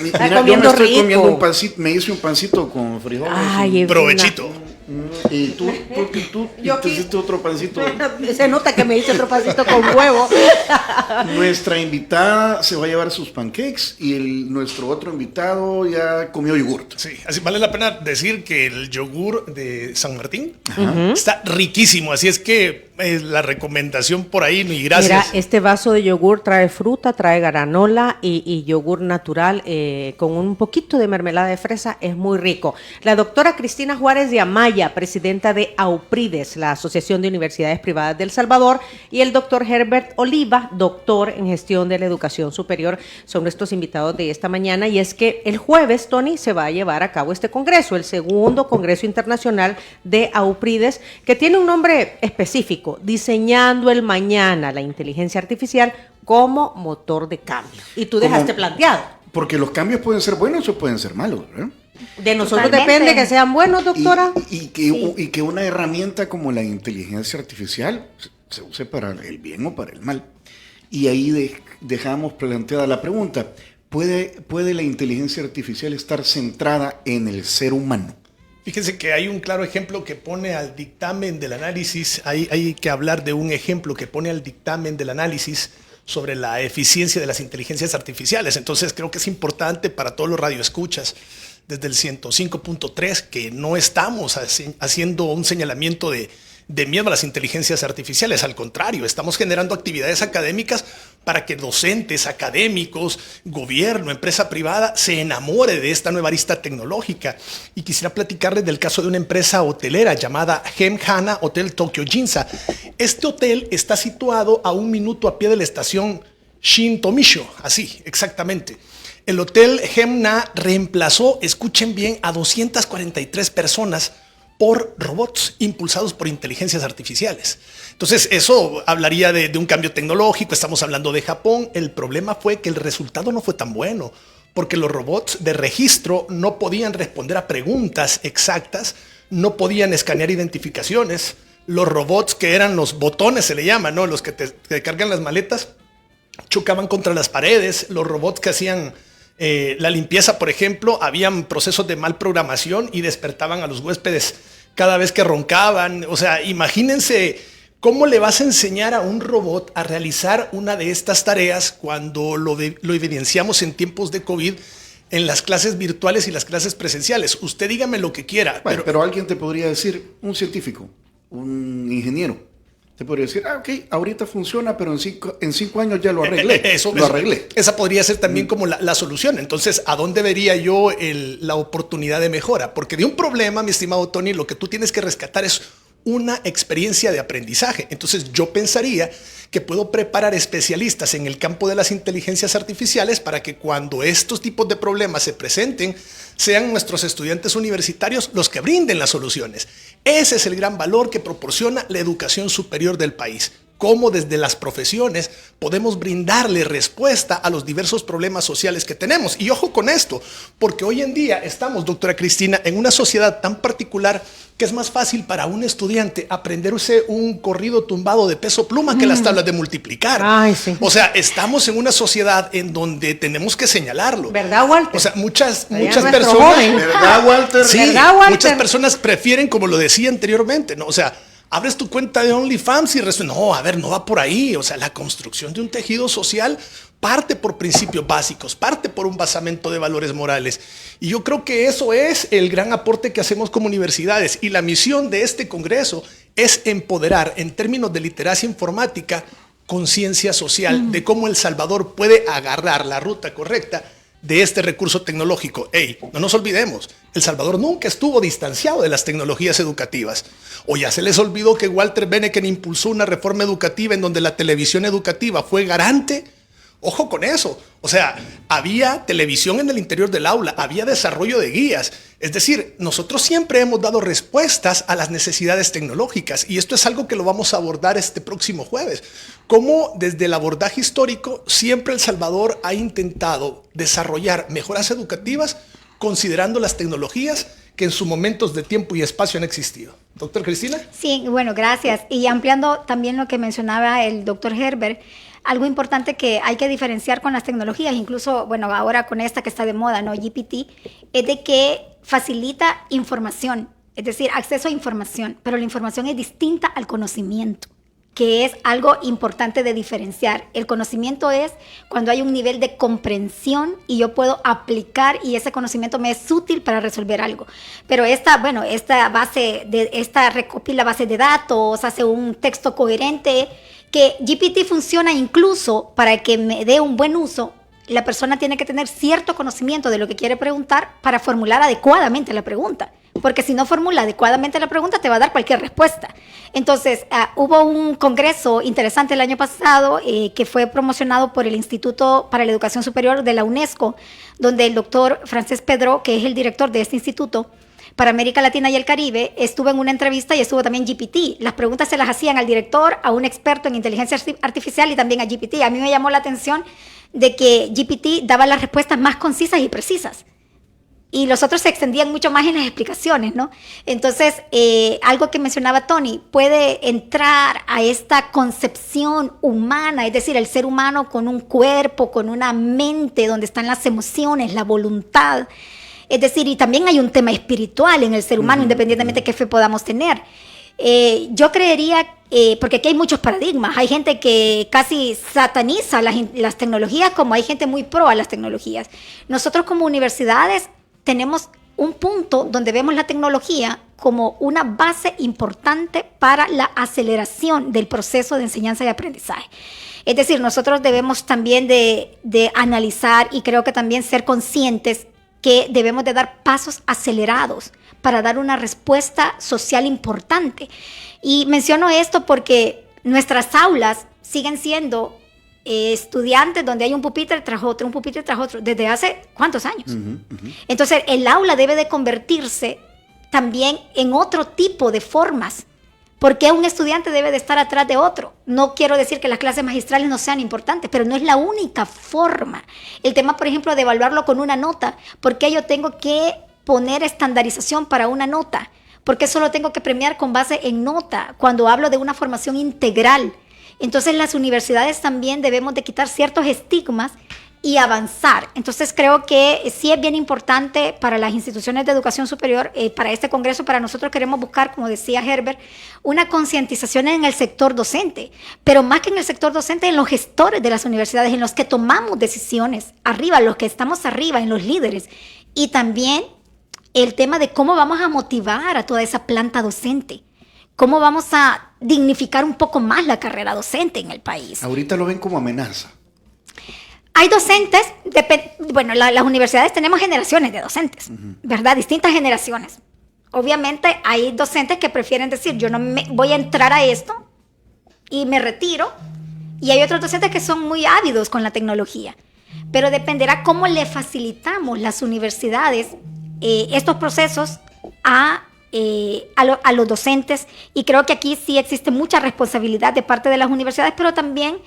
Mira, yo me comiendo estoy rico. comiendo un pancito, me hice un pancito con frijoles. Ay, Provechito. Y tú Yo te aquí- hiciste otro pancito. Se nota que me hice otro pasito con huevo. Nuestra invitada se va a llevar sus pancakes y nuestro otro invitado ya comió yogurt. Sí, así vale la pena decir que el yogur de San Martín está riquísimo, así es que la recomendación por ahí, y gracias. Mira, este vaso de yogur trae fruta, trae granola y yogur natural con un poquito de mermelada de fresa, es muy rico. La doctora Cristina Juárez de Amaya, presidenta de AUPRIDES, la Asociación de Universidades Privadas de El Salvador, y el doctor Herbert Oliva, doctor en gestión de la educación superior, son nuestros invitados de esta mañana. Y es que el jueves, Tony, se va a llevar a cabo este congreso, el segundo Congreso Internacional de AUPRIDES, que tiene un nombre específico: Diseñando el Mañana, la inteligencia artificial como motor de cambio. Y tú dejaste planteado. Porque los cambios pueden ser buenos o pueden ser malos, ¿eh? De nosotros Totalmente. depende que sean buenos, doctora. Y que una herramienta como la inteligencia artificial se use para el bien o para el mal. Y ahí dejamos planteada la pregunta: ¿puede la inteligencia artificial estar centrada en el ser humano? Fíjense que hay un claro ejemplo que pone al dictamen del análisis, hay que hablar de un ejemplo que pone al dictamen del análisis sobre la eficiencia de las inteligencias artificiales. Entonces creo que es importante para todos los radioescuchas desde el 105.3 que no estamos haciendo un señalamiento de miedo a las inteligencias artificiales. Al contrario, estamos generando actividades académicas para que docentes, académicos, gobierno, empresa privada se enamore de esta nueva arista tecnológica. Y quisiera platicarles del caso de una empresa hotelera llamada Gemhana Hotel Tokyo Ginza. Este hotel está situado a 1 minuto a pie de la estación Shin-Tomisho, así, exactamente. El hotel Gemna reemplazó, escuchen bien, a 243 personas por robots impulsados por inteligencias artificiales. Entonces, eso hablaría de un cambio tecnológico. Estamos hablando de Japón. El problema fue que el resultado no fue tan bueno, porque los robots de registro no podían responder a preguntas exactas, no podían escanear identificaciones. Los robots que eran los botones, se le llama, ¿no? Los que te cargan las maletas, chocaban contra las paredes. Los robots que hacían la limpieza, por ejemplo, habían procesos de mal programación y despertaban a los huéspedes cada vez que roncaban. O sea, imagínense cómo le vas a enseñar a un robot a realizar una de estas tareas cuando lo evidenciamos en tiempos de COVID en las clases virtuales y las clases presenciales. Usted dígame lo que quiera. Bueno, pero alguien te podría decir, un científico, un ingeniero, te podría decir, ok, ahorita funciona, pero en cinco años ya lo arreglé. Esa podría ser también como la solución. Entonces, ¿a dónde vería yo la oportunidad de mejora? Porque de un problema, mi estimado Tony, lo que tú tienes que rescatar es una experiencia de aprendizaje. Entonces, yo pensaría que puedo preparar especialistas en el campo de las inteligencias artificiales para que cuando estos tipos de problemas se presenten, sean nuestros estudiantes universitarios los que brinden las soluciones. Ese es el gran valor que proporciona la educación superior del país. Cómo desde las profesiones podemos brindarle respuesta a los diversos problemas sociales que tenemos. Y ojo con esto, porque hoy en día estamos, doctora Cristina, en una sociedad tan particular que es más fácil para un estudiante aprenderse un corrido tumbado de peso pluma que las tablas de multiplicar. Ay, sí. O sea, estamos en una sociedad en donde tenemos que señalarlo. ¿Verdad, Walter? O sea, muchas nuestro personas... joven. ¿Verdad, Walter? Sí, ¿Verdad, Walter? muchas personas prefieren, como lo decía anteriormente, ¿no? O sea, abres tu cuenta de OnlyFans y no, a ver, no va por ahí. O sea, la construcción de un tejido social parte por principios básicos, parte por un basamento de valores morales. Y yo creo que eso es el gran aporte que hacemos como universidades. Y la misión de este congreso es empoderar, en términos de literacia informática, conciencia social de cómo El Salvador puede agarrar la ruta correcta de este recurso tecnológico. Ey, no nos olvidemos, El Salvador nunca estuvo distanciado de las tecnologías educativas. O ya se les olvidó que Walter Beneken impulsó una reforma educativa en donde la televisión educativa fue garante. Ojo con eso. O sea, había televisión en el interior del aula, había desarrollo de guías. Es decir, nosotros siempre hemos dado respuestas a las necesidades tecnológicas y esto es algo que lo vamos a abordar este próximo jueves. Cómo desde el abordaje histórico siempre El Salvador ha intentado desarrollar mejoras educativas considerando las tecnologías que en sus momentos de tiempo y espacio han existido. Doctor Cristina. Sí, bueno, gracias. Y ampliando también lo que mencionaba el doctor Herbert, algo importante que hay que diferenciar con las tecnologías, incluso, bueno, ahora con esta que está de moda, ¿no? GPT, es de que facilita información, es decir, acceso a información, pero la información es distinta al conocimiento, que es algo importante de diferenciar. El conocimiento es cuando hay un nivel de comprensión y yo puedo aplicar y ese conocimiento me es útil para resolver algo. Pero esta recopila bases de datos, hace un texto coherente, que GPT funciona incluso para que me dé un buen uso. La persona tiene que tener cierto conocimiento de lo que quiere preguntar para formular adecuadamente la pregunta. Porque si no formula adecuadamente la pregunta, te va a dar cualquier respuesta. Entonces, hubo un congreso interesante el año pasado que fue promocionado por el Instituto para la Educación Superior de la UNESCO, donde el doctor Francesc Pedró, que es el director de este instituto para América Latina y el Caribe, estuvo en una entrevista y estuvo también GPT. Las preguntas se las hacían al director, a un experto en inteligencia artificial y también a GPT. A mí me llamó la atención de que GPT daba las respuestas más concisas y precisas. Y los otros se extendían mucho más en las explicaciones, ¿no? Entonces, algo que mencionaba Tony, puede entrar a esta concepción humana, es decir, el ser humano con un cuerpo, con una mente, donde están las emociones, la voluntad. Es decir, y también hay un tema espiritual en el ser humano, independientemente de qué fe podamos tener. Yo creería, porque aquí hay muchos paradigmas, hay gente que casi sataniza las tecnologías, como hay gente muy pro a las tecnologías. Nosotros como universidades tenemos un punto donde vemos la tecnología como una base importante para la aceleración del proceso de enseñanza y aprendizaje. Es decir, nosotros debemos también de analizar y creo que también ser conscientes que debemos de dar pasos acelerados para dar una respuesta social importante. Y menciono esto porque nuestras aulas siguen siendo estudiantes donde hay un pupitre tras otro, desde hace ¿cuántos años? Entonces, el aula debe de convertirse también en otro tipo de formas. Porque un estudiante debe de estar atrás de otro. No quiero decir que las clases magistrales no sean importantes, pero no es la única forma. El tema, por ejemplo, de evaluarlo con una nota. ¿Por qué yo tengo que poner estandarización para una nota? ¿Por qué solo tengo que premiar con base en nota cuando hablo de una formación integral? Entonces, las universidades también debemos de quitar ciertos estigmas y avanzar. Entonces, creo que sí es bien importante para las instituciones de educación superior, para este congreso, para nosotros queremos buscar, como decía Herbert, una concientización en el sector docente, pero más que en el sector docente, en los gestores de las universidades, en los que tomamos decisiones, arriba, los que estamos arriba, en los líderes, y también el tema de cómo vamos a motivar a toda esa planta docente. ¿Cómo vamos a dignificar un poco más la carrera docente en el país? Ahorita lo ven como amenaza. Hay docentes, las universidades tenemos generaciones de docentes, ¿verdad? Distintas generaciones. Obviamente hay docentes que prefieren decir, yo no me voy a entrar a esto y me retiro. Y hay otros docentes que son muy ávidos con la tecnología. Pero dependerá cómo le facilitamos las universidades estos procesos a los docentes, y creo que aquí sí existe mucha responsabilidad de parte de las universidades, pero también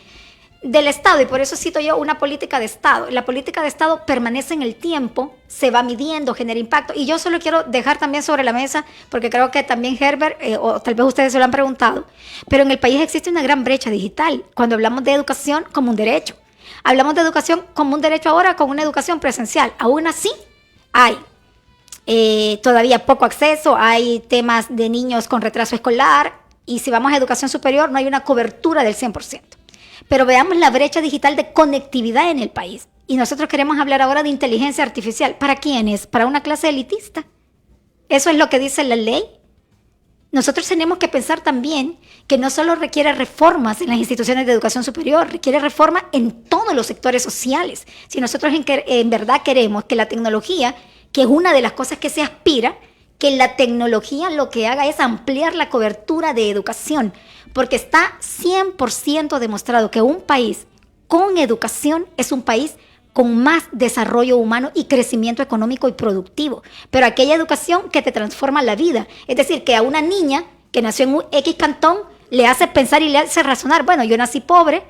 del Estado, y por eso cito yo una política de Estado. La política de Estado permanece en el tiempo, se va midiendo, genera impacto, y yo solo quiero dejar también sobre la mesa, porque creo que también Herbert, o tal vez ustedes se lo han preguntado, pero en el país existe una gran brecha digital, cuando hablamos de educación como un derecho. Hablamos de educación como un derecho ahora con una educación presencial, aún así hay todavía poco acceso, hay temas de niños con retraso escolar, y si vamos a educación superior no hay una cobertura del 100%. Pero veamos la brecha digital de conectividad en el país. Y nosotros queremos hablar ahora de inteligencia artificial. ¿Para quiénes? ¿Para una clase elitista? ¿Eso es lo que dice la ley? Nosotros tenemos que pensar también que no solo requiere reformas en las instituciones de educación superior, requiere reforma en todos los sectores sociales. Si nosotros en verdad queremos que la tecnología, que es una de las cosas que se aspira, que la tecnología lo que haga es ampliar la cobertura de educación, porque está 100% demostrado que un país con educación es un país con más desarrollo humano y crecimiento económico y productivo, pero aquella educación que te transforma la vida, es decir, que a una niña que nació en un X cantón le hace pensar y le hace razonar, bueno, yo nací pobre,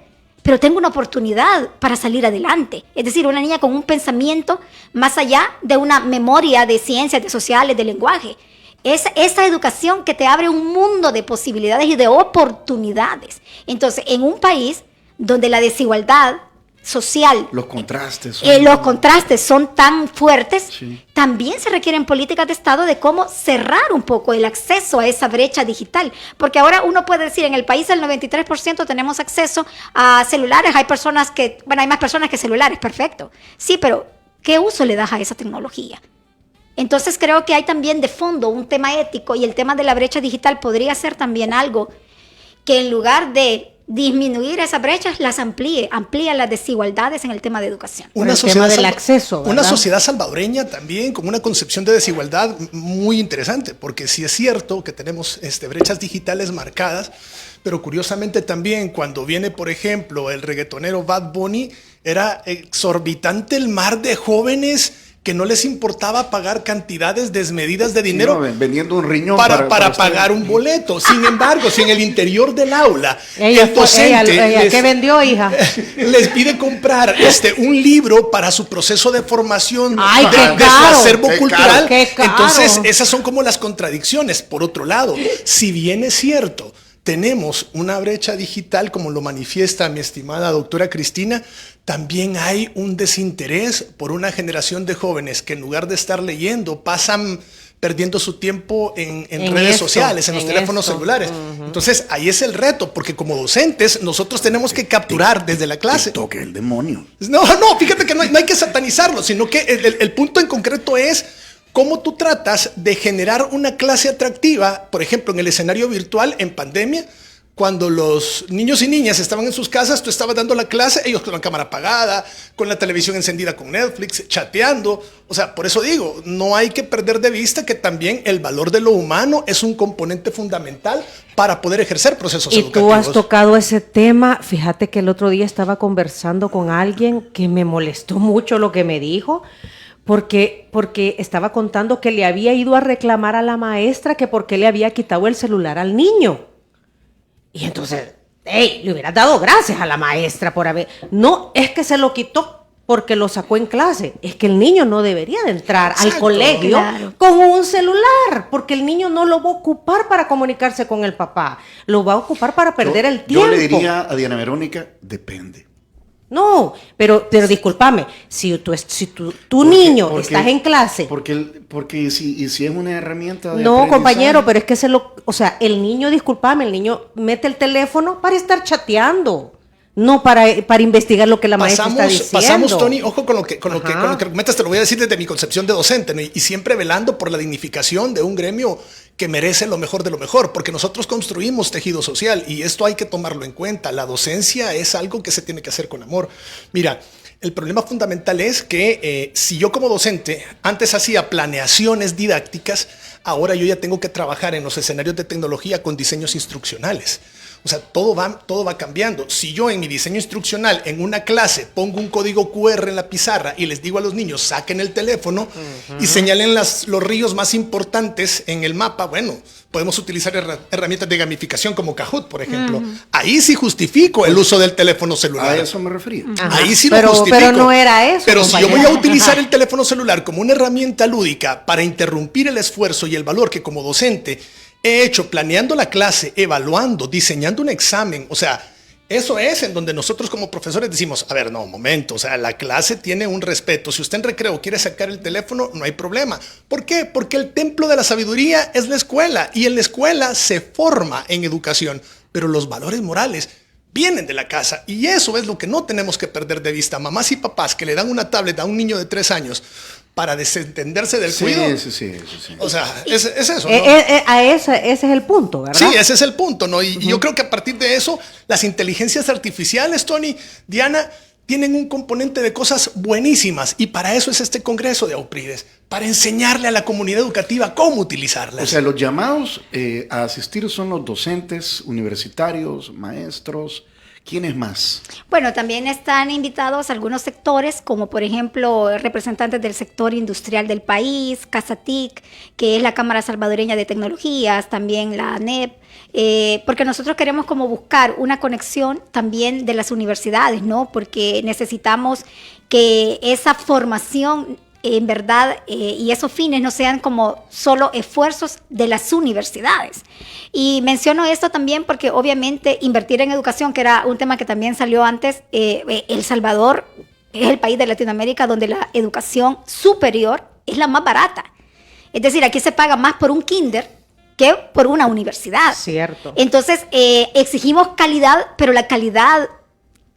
pero tengo una oportunidad para salir adelante. Es decir, una niña con un pensamiento más allá de una memoria de ciencias, de sociales, de lenguaje. Esa educación que te abre un mundo de posibilidades y de oportunidades. Entonces, en un país donde la desigualdad social, Los contrastes. los contrastes son tan fuertes, Sí. también se requieren políticas de Estado de cómo cerrar un poco el acceso a esa brecha digital. Porque ahora uno puede decir, en el país el 93% tenemos acceso a celulares, hay más personas que celulares, perfecto. Sí, pero ¿qué uso le das a esa tecnología? Entonces creo que hay también de fondo un tema ético, y el tema de la brecha digital podría ser también algo que, en lugar de disminuir esas brechas, las amplía las desigualdades en el tema de educación. El tema del acceso, ¿verdad? Una sociedad salvadoreña también con una concepción de desigualdad muy interesante, porque sí es cierto que tenemos brechas digitales marcadas, pero curiosamente también cuando viene, por ejemplo, el reggaetonero Bad Bunny, era exorbitante el mar de jóvenes que no les importaba pagar cantidades desmedidas de dinero, Sí, no, vendiendo un riñón para pagar un boleto. Sin embargo, si en el interior del aula Ella el docente ¿qué vendió, hija? les pide comprar un libro para su proceso de formación Ay, qué de su caro. acervo Qué cultural, caro. Qué caro. entonces esas son como las contradicciones. Por otro lado, si bien es cierto, tenemos una brecha digital, como lo manifiesta mi estimada doctora Cristina, también hay un desinterés por una generación de jóvenes que, en lugar de estar leyendo, pasan perdiendo su tiempo en redes sociales, en los teléfonos celulares. Entonces, ahí es el reto, porque como docentes, nosotros tenemos que capturar desde la clase. Toque el demonio. No, fíjate que no hay que satanizarlo, sino que el punto en concreto es cómo tú tratas de generar una clase atractiva, por ejemplo, en el escenario virtual en pandemia. Cuando los niños y niñas estaban en sus casas, tú estabas dando la clase, ellos con la cámara apagada, con la televisión encendida con Netflix, chateando. O sea, por eso digo, no hay que perder de vista que también el valor de lo humano es un componente fundamental para poder ejercer procesos educativos. Y tú has tocado ese tema. Fíjate que el otro día estaba conversando con alguien que me molestó mucho lo que me dijo, porque estaba contando que le había ido a reclamar a la maestra que por qué le había quitado el celular al niño. Y entonces, le hubieras dado gracias a la maestra por haber... No, es que se lo quitó porque lo sacó en clase. Es que el niño no debería de entrar al colegio con un celular, porque el niño no lo va a ocupar para comunicarse con el papá. Lo va a ocupar para perder el tiempo. Yo le diría a Diana Verónica, depende. No, pero discúlpame, si tu niño estás en clase... Porque si es una herramienta de No, aprendizaje. compañero, pero es que el niño, discúlpame, el niño mete el teléfono para estar chateando, no para investigar lo que la maestra está diciendo. Pasamos, Tony, ojo con lo que argumentas, te lo voy a decir desde mi concepción de docente, ¿no? Y siempre velando por la dignificación de un gremio que merece lo mejor de lo mejor, porque nosotros construimos tejido social y esto hay que tomarlo en cuenta. La docencia es algo que se tiene que hacer con amor. Mira, el problema fundamental es que si yo como docente antes hacía planeaciones didácticas, ahora yo ya tengo que trabajar en los escenarios de tecnología con diseños instruccionales. O sea, todo va cambiando. Si yo en mi diseño instruccional, en una clase, pongo un código QR en la pizarra y les digo a los niños, saquen el teléfono y señalen los ríos más importantes en el mapa, bueno, podemos utilizar herramientas de gamificación como Kahoot, por ejemplo. Ahí sí justifico el uso del teléfono celular. A eso me refería. Ahí sí lo justifico. Pero no era eso. Pero si yo compañero. voy a utilizar el teléfono celular como una herramienta lúdica para interrumpir el esfuerzo y el valor que como docente he hecho planeando la clase, evaluando, diseñando un examen, o sea, eso es en donde nosotros como profesores decimos, a ver, no, momento, o sea, la clase tiene un respeto. Si usted en recreo quiere sacar el teléfono, no hay problema. ¿Por qué? Porque el templo de la sabiduría es la escuela y en la escuela se forma en educación, pero los valores morales vienen de la casa y eso es lo que no tenemos que perder de vista. Mamás y papás que le dan una tablet a un niño de 3 años para desentenderse del cuidado. Sí. O sea, es eso, ¿no? Ese es el punto, ¿verdad? Sí, ese es el punto, ¿no? Y yo creo que a partir de eso, las inteligencias artificiales, Tony, Diana, tienen un componente de cosas buenísimas y para eso es este congreso de AUPRIDES, para enseñarle a la comunidad educativa cómo utilizarlas. O sea, los llamados a asistir son los docentes, universitarios, maestros. ¿Quiénes más? Bueno, también están invitados algunos sectores, como por ejemplo representantes del sector industrial del país, CASATIC, que es la Cámara Salvadoreña de Tecnologías, también la ANEP, porque nosotros queremos como buscar una conexión también de las universidades, ¿no? Porque necesitamos que esa formación en verdad, y esos fines no sean como solo esfuerzos de las universidades. Y menciono esto también porque obviamente invertir en educación, que era un tema que también salió antes, El Salvador es el país de Latinoamérica donde la educación superior es la más barata. Es decir, aquí se paga más por un kinder que por una universidad. Cierto. Entonces, exigimos calidad, pero la calidad,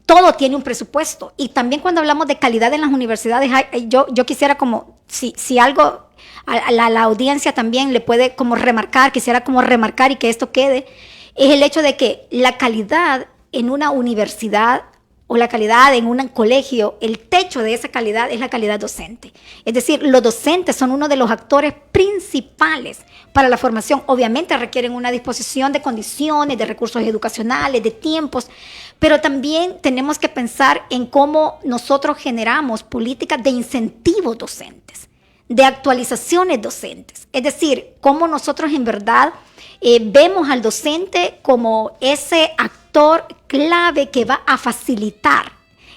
todo tiene un presupuesto. Y también cuando hablamos de calidad en las universidades, yo quisiera como, si algo a la audiencia también le puede como remarcar, quisiera como remarcar y que esto quede, es el hecho de que la calidad en una universidad o la calidad en un colegio, el techo de esa calidad es la calidad docente. Es decir, los docentes son uno de los actores principales para la formación. Obviamente requieren una disposición de condiciones, de recursos educacionales, de tiempos, pero también tenemos que pensar en cómo nosotros generamos políticas de incentivos docentes, de actualizaciones docentes. Es decir, cómo nosotros en verdad vemos al docente como ese actor clave que va a facilitar.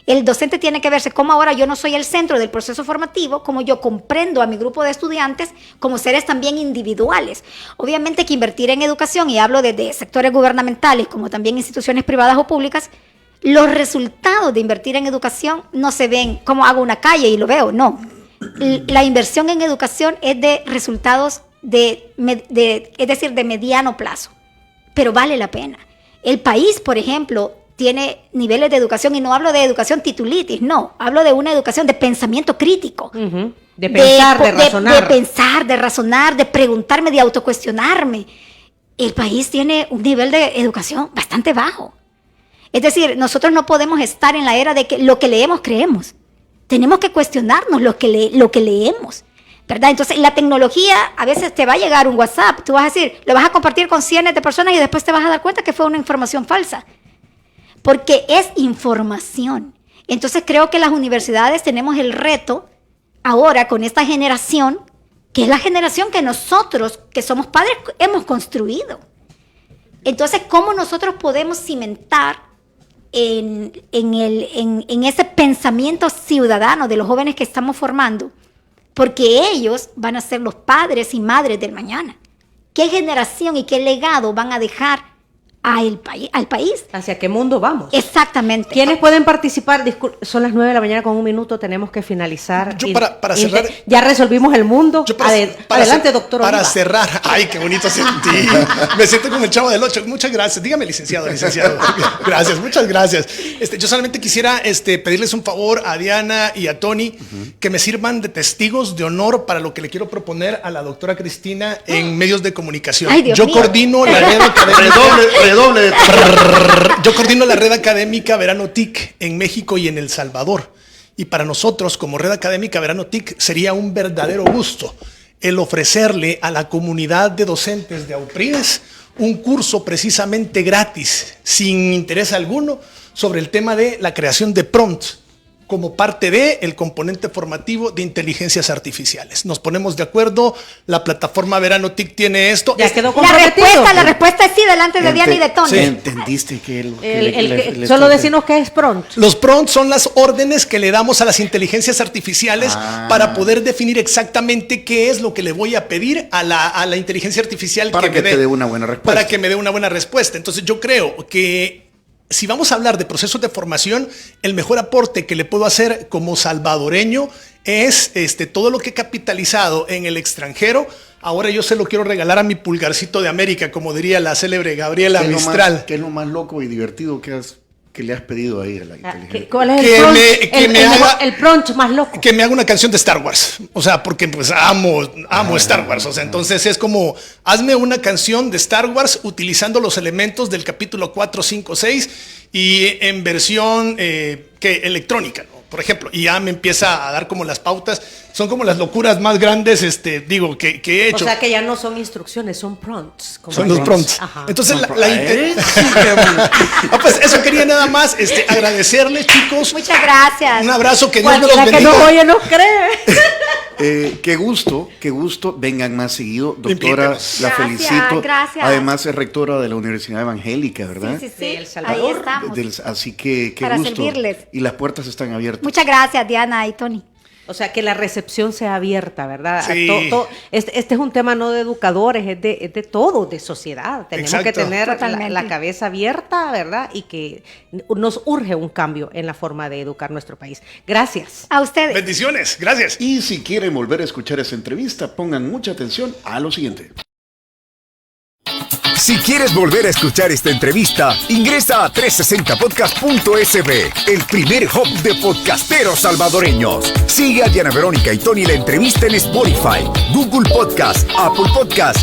El docente tiene que verse como ahora yo no soy el centro del proceso formativo, como yo comprendo a mi grupo de estudiantes como seres también individuales. Obviamente que invertir en educación, y hablo desde sectores gubernamentales como también instituciones privadas o públicas, los resultados de invertir en educación no se ven como hago una calle y lo veo, no. La inversión en educación es de resultados es decir, de mediano plazo, pero vale la pena. El país, por ejemplo, tiene niveles de educación, y no hablo de educación titulitis, no, hablo de una educación de pensamiento crítico. Uh-huh. De pensar, de razonar. De pensar, de razonar, de preguntarme, de autocuestionarme. El país tiene un nivel de educación bastante bajo. Es decir, nosotros no podemos estar en la era de que lo que leemos, creemos. Tenemos que cuestionarnos lo que leemos, ¿verdad? Entonces, la tecnología, a veces te va a llegar un WhatsApp, tú vas a decir, lo vas a compartir con cientos de personas y después te vas a dar cuenta que fue una información falsa, porque es información. Entonces, creo que las universidades tenemos el reto ahora con esta generación, que es la generación que nosotros, que somos padres, hemos construido. Entonces, ¿cómo nosotros podemos cimentar en ese pensamiento ciudadano de los jóvenes que estamos formando? Porque ellos van a ser los padres y madres del mañana. ¿Qué generación y qué legado van a dejar al país? ¿Hacia qué mundo vamos? Exactamente. ¿Quiénes pueden participar? Son las 9 de la mañana con 1 minuto, tenemos que finalizar. Yo para cerrar... Ya resolvimos el mundo. Adelante, doctor Para Oliva. cerrar, ay, qué bonito sentí. Me siento como el Chavo del Ocho. Muchas gracias. Dígame, licenciado. Gracias, muchas gracias. Yo solamente quisiera pedirles un favor a Diana y a Tony, que me sirvan de testigos de honor para lo que le quiero proponer a la doctora Cristina en medios de comunicación. Ay, Dios mío. Coordino la red académica. Yo coordino la red académica Verano TIC en México y en El Salvador. Y para nosotros, como red académica Verano TIC, sería un verdadero gusto el ofrecerle a la comunidad de docentes de AUPRIDES un curso precisamente gratis, sin interés alguno, sobre el tema de la creación de prompts como parte del componente formativo de inteligencias artificiales. Nos ponemos de acuerdo, la plataforma Verano TIC tiene esto. Ya quedó La respuesta es sí, delante de Diana y de Tony. Sí, entendiste que solo decimos que es prompt. Los prompts son las órdenes que le damos a las inteligencias artificiales para poder definir exactamente qué es lo que le voy a pedir a la inteligencia artificial para que te dé una buena respuesta. Para que me dé una buena respuesta. Entonces yo creo que si vamos a hablar de procesos de formación, el mejor aporte que le puedo hacer como salvadoreño es todo lo que he capitalizado en el extranjero. Ahora yo se lo quiero regalar a mi pulgarcito de América, como diría la célebre Gabriela Mistral. ¿Qué es lo más loco y divertido que le has pedido ahí a la inteligencia? ¿Cuál es el prompt más loco? Que me haga una canción de Star Wars. O sea, porque pues amo Star Wars. O sea, entonces es como, hazme una canción de Star Wars utilizando los elementos del capítulo 4, 5, 6 y en versión electrónica, ¿no? Por ejemplo, y ya me empieza a dar como las pautas. Son como las locuras más grandes, que he hecho. O sea, que ya no son instrucciones, son prompts. Son los prompts. Ajá. Entonces, pues eso quería nada más agradecerles, chicos. Muchas gracias. Un abrazo, que Dios me los Cualquiera bendiga. que no oye no cree. Qué gusto. Vengan más seguido. Doctora, Gracias, la felicito. gracias. Además es rectora de la Universidad Evangélica, ¿verdad? Sí. De El Salvador. Ahí estamos. Así que qué Para gusto. servirles. Y las puertas están abiertas. Muchas gracias, Diana y Tony. O sea, que la recepción sea abierta, ¿verdad? Sí. Este es un tema no de educadores, es de todo, de sociedad. Tenemos que Exacto. tener Totalmente. la cabeza abierta, ¿verdad? Y que nos urge un cambio en la forma de educar nuestro país. Gracias. A ustedes. Bendiciones, gracias. Y si quieren volver a escuchar esta entrevista, pongan mucha atención a lo siguiente. Si quieres volver a escuchar esta entrevista, ingresa a 360podcast.sb, el primer hub de podcasteros salvadoreños. Sigue a Diana Verónica y Tony la entrevista en Spotify, Google Podcast, Apple Podcast,